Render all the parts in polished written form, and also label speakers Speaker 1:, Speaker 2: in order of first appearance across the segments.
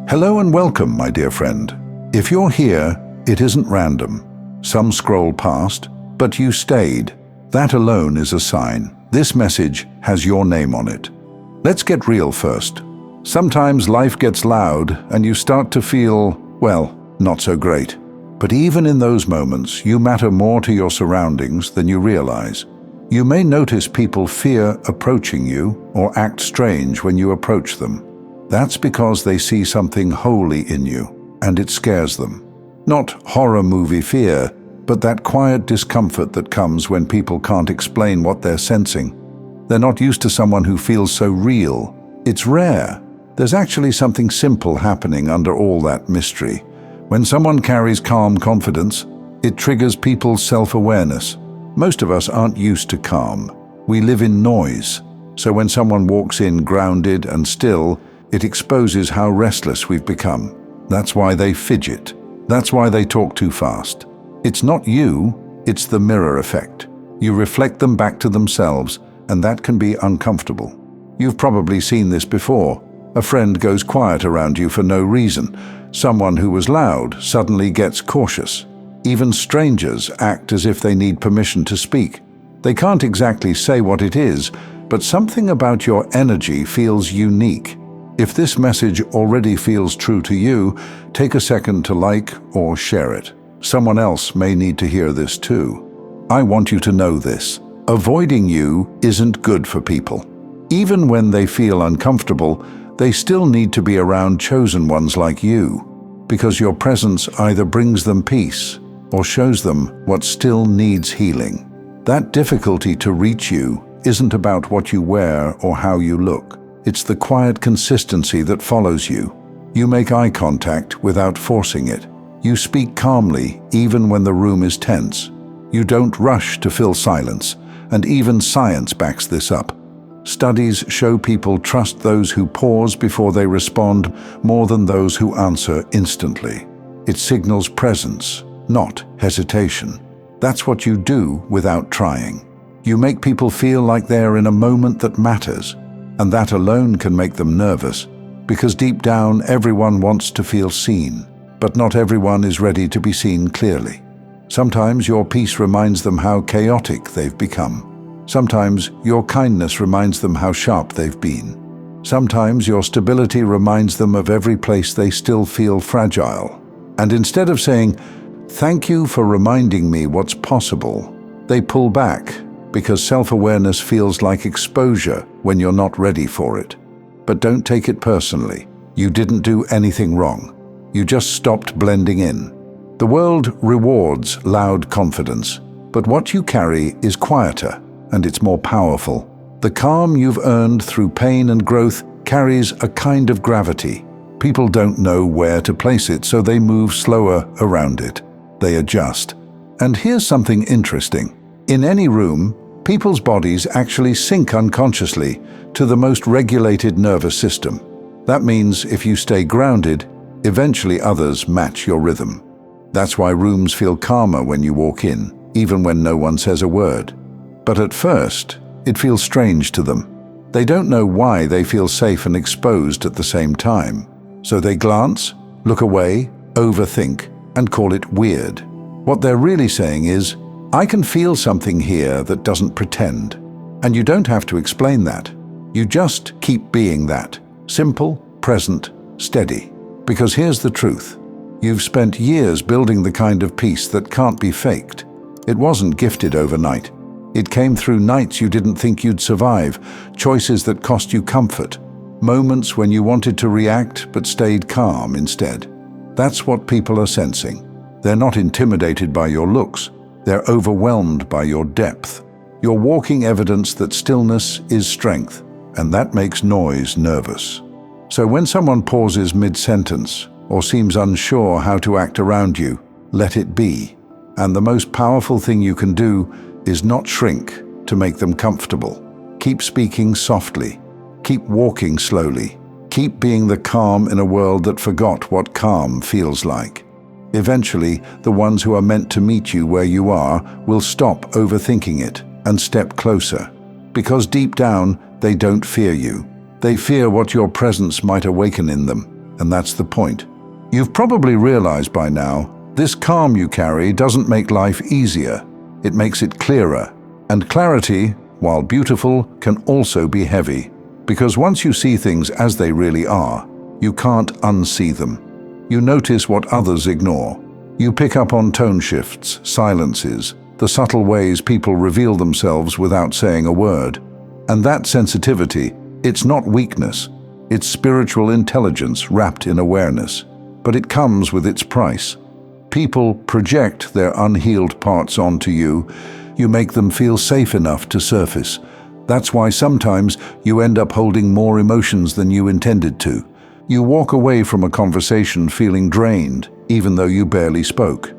Speaker 1: Hello and welcome, my dear friend. If you're here, it isn't random. Some scroll past, but you stayed. That alone is a sign. This message has your name on it. Let's get real first. Sometimes life gets loud and you start to feel, well, not so great. But even in those moments, you matter more to your surroundings than you realize. You may notice people fear approaching you or act strange when you approach them. That's because they see something holy in you, and it scares them. Not horror movie fear, but that quiet discomfort that comes when people can't explain what they're sensing. They're not used to someone who feels so real. It's rare. There's actually something simple happening under all that mystery. When someone carries calm confidence, it triggers people's self-awareness. Most of us aren't used to calm. We live in noise. So when someone walks in grounded and still, it exposes how restless we've become. That's why they fidget. That's why they talk too fast. It's not you, it's the mirror effect. You reflect them back to themselves, and that can be uncomfortable. You've probably seen this before. A friend goes quiet around you for no reason. Someone who was loud suddenly gets cautious. Even strangers act as if they need permission to speak. They can't exactly say what it is, but something about your energy feels unique. If this message already feels true to you, take a second to like or share it. Someone else may need to hear this too. I want you to know this. Avoiding you isn't good for people. Even when they feel uncomfortable, they still need to be around chosen ones like you, because your presence either brings them peace or shows them what still needs healing. That difficulty to reach you isn't about what you wear or how you look. It's the quiet consistency that follows you. You make eye contact without forcing it. You speak calmly even when the room is tense. You don't rush to fill silence, and even science backs this up. Studies show people trust those who pause before they respond more than those who answer instantly. It signals presence, not hesitation. That's what you do without trying. You make people feel like they're in a moment that matters. And that alone can make them nervous, because deep down everyone wants to feel seen, but not everyone is ready to be seen clearly. Sometimes your peace reminds them how chaotic they've become. Sometimes your kindness reminds them how sharp they've been. Sometimes your stability reminds them of every place they still feel fragile. And instead of saying, "Thank you for reminding me what's possible," they pull back, because self-awareness feels like exposure when you're not ready for it. But don't take it personally. You didn't do anything wrong. You just stopped blending in. The world rewards loud confidence, but what you carry is quieter and it's more powerful. The calm you've earned through pain and growth carries a kind of gravity. People don't know where to place it, so they move slower around it. They adjust. And here's something interesting. In any room, people's bodies actually sync unconsciously to the most regulated nervous system. That means if you stay grounded, eventually others match your rhythm. That's why rooms feel calmer when you walk in, even when no one says a word. But at first, it feels strange to them. They don't know why they feel safe and exposed at the same time. So they glance, look away, overthink, and call it weird. What they're really saying is, "I can feel something here that doesn't pretend." And you don't have to explain that. You just keep being that. Simple, present, steady. Because here's the truth. You've spent years building the kind of peace that can't be faked. It wasn't gifted overnight. It came through nights you didn't think you'd survive, choices that cost you comfort, moments when you wanted to react but stayed calm instead. That's what people are sensing. They're not intimidated by your looks. They're overwhelmed by your depth. You're walking evidence that stillness is strength, and that makes noise nervous. So when someone pauses mid-sentence or seems unsure how to act around you, let it be. And the most powerful thing you can do is not shrink to make them comfortable. Keep speaking softly. Keep walking slowly. Keep being the calm in a world that forgot what calm feels like. Eventually, the ones who are meant to meet you where you are will stop overthinking it and step closer. Because deep down, they don't fear you. They fear what your presence might awaken in them. and that's the point. You've probably realized by now, this calm you carry doesn't make life easier. It makes it clearer. And clarity, while beautiful, can also be heavy. Because once you see things as they really are, you can't unsee them. You notice what others ignore. You pick up on tone shifts, silences, the subtle ways people reveal themselves without saying a word. And that sensitivity, it's not weakness. It's spiritual intelligence wrapped in awareness. But it comes with its price. People project their unhealed parts onto you. You make them feel safe enough to surface. That's why sometimes you end up holding more emotions than you intended to. You walk away from a conversation feeling drained, even though you barely spoke.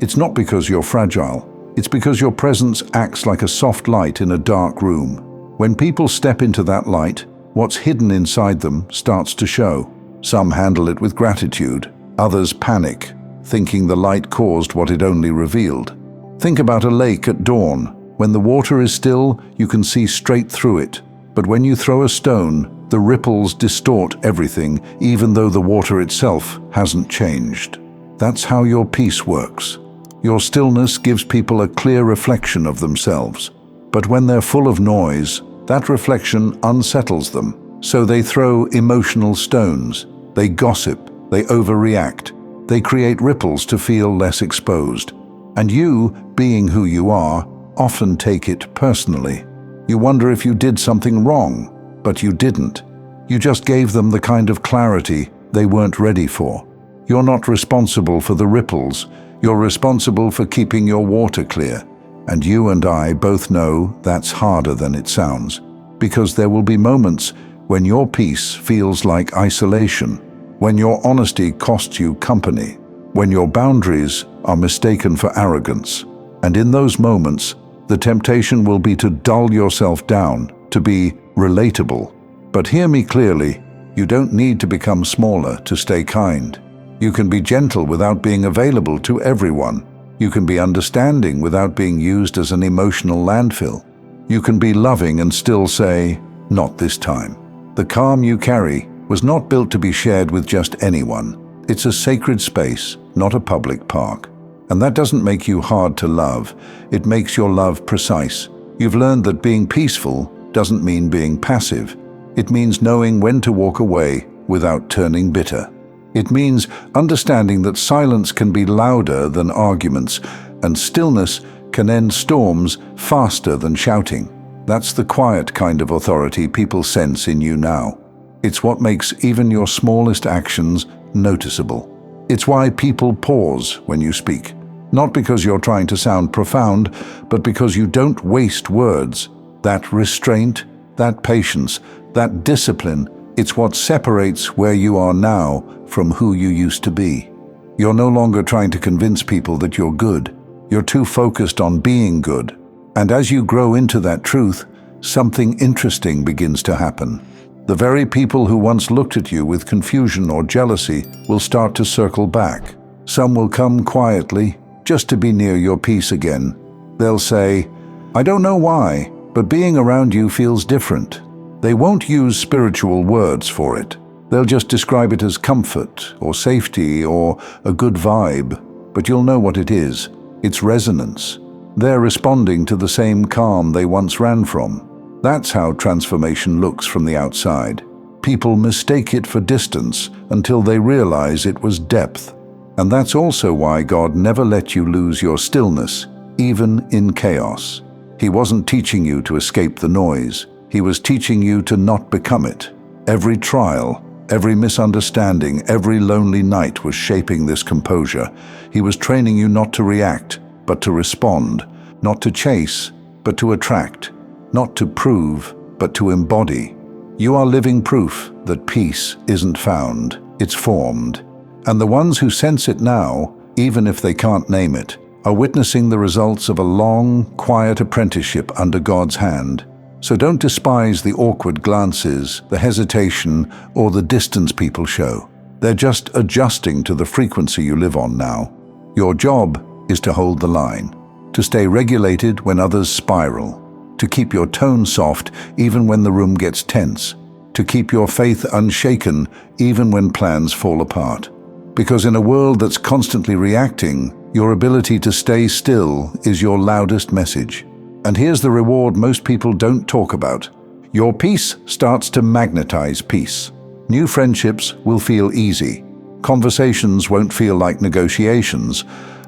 Speaker 1: It's not because you're fragile. It's because your presence acts like a soft light in a dark room. When people step into that light, what's hidden inside them starts to show. Some handle it with gratitude. Others panic, thinking the light caused what it only revealed. Think about a lake at dawn. When the water is still, you can see straight through it. But when you throw a stone, the ripples distort everything, even though the water itself hasn't changed. That's how your peace works. Your stillness gives people a clear reflection of themselves. But when they're full of noise, that reflection unsettles them. So they throw emotional stones. They gossip. They overreact. They create ripples to feel less exposed. And you, being who you are, often take it personally. You wonder if you did something wrong, but you didn't. You just gave them the kind of clarity they weren't ready for. You're not responsible for the ripples. You're responsible for keeping your water clear. And you and I both know that's harder than it sounds, because there will be moments when your peace feels like isolation, when your honesty costs you company, when your boundaries are mistaken for arrogance. And in those moments, the temptation will be to dull yourself down, to be relatable. But hear me clearly, you don't need to become smaller to stay kind. You can be gentle without being available to everyone. You can be understanding without being used as an emotional landfill. You can be loving and still say, "Not this time." The calm you carry was not built to be shared with just anyone. It's a sacred space, not a public park. And that doesn't make you hard to love. It makes your love precise. You've learned that being peaceful doesn't mean being passive. It means knowing when to walk away without turning bitter. It means understanding that silence can be louder than arguments, and stillness can end storms faster than shouting. That's the quiet kind of authority people sense in you now. It's what makes even your smallest actions noticeable. It's why people pause when you speak. Not because you're trying to sound profound, but because you don't waste words. That restraint, that patience, that discipline, it's what separates where you are now from who you used to be. You're no longer trying to convince people that you're good. You're too focused on being good. And as you grow into that truth, something interesting begins to happen. The very people who once looked at you with confusion or jealousy will start to circle back. Some will come quietly, just to be near your peace again. They'll say, "I don't know why, but being around you feels different." They won't use spiritual words for it. They'll just describe it as comfort or safety or a good vibe. But you'll know what it is. It's resonance. They're responding to the same calm they once ran from. That's how transformation looks from the outside. People mistake it for distance until they realize it was depth. And that's also why God never let you lose your stillness, even in chaos. He wasn't teaching you to escape the noise. He was teaching you to not become it. Every trial, every misunderstanding, every lonely night was shaping this composure. He was training you not to react, but to respond, not to chase, but to attract, not to prove, but to embody. You are living proof that peace isn't found, it's formed. And the ones who sense it now, even if they can't name it, are witnessing the results of a long, quiet apprenticeship under God's hand. So don't despise the awkward glances, the hesitation, or the distance people show. They're just adjusting to the frequency you live on now. Your job is to hold the line, to stay regulated when others spiral, to keep your tone soft even when the room gets tense. to keep your faith unshaken even when plans fall apart. Because in a world that's constantly reacting, your ability to stay still is your loudest message. And here's the reward most people don't talk about. Your peace starts to magnetize peace. New friendships will feel easy. Conversations won't feel like negotiations.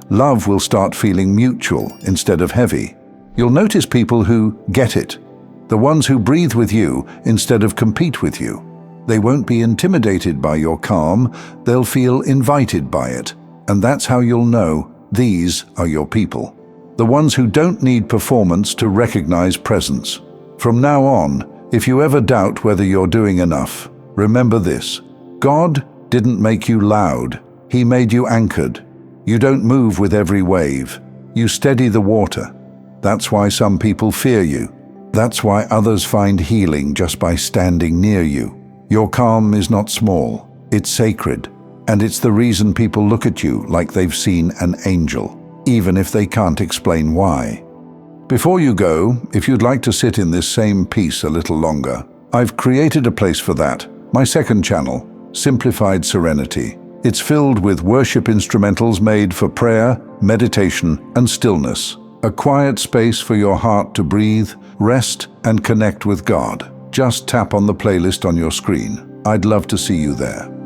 Speaker 1: Love will start feeling mutual instead of heavy. You'll notice people who get it, the ones who breathe with you instead of compete with you. They won't be intimidated by your calm, they'll feel invited by it. And that's how you'll know these are your people. The ones who don't need performance to recognize presence. From now on, if you ever doubt whether you're doing enough, remember this: God didn't make you loud, He made you anchored. You don't move with every wave, you steady the water. That's why some people fear you. That's why others find healing just by standing near you. Your calm is not small, it's sacred, and it's the reason people look at you like they've seen an angel, even if they can't explain why. Before you go, if you'd like to sit in this same peace a little longer, I've created a place for that, my second channel, Simplified Serenity. It's filled with worship instrumentals made for prayer, meditation, and stillness. A quiet space for your heart to breathe, rest, and connect with God. Just tap on the playlist on your screen. I'd love to see you there.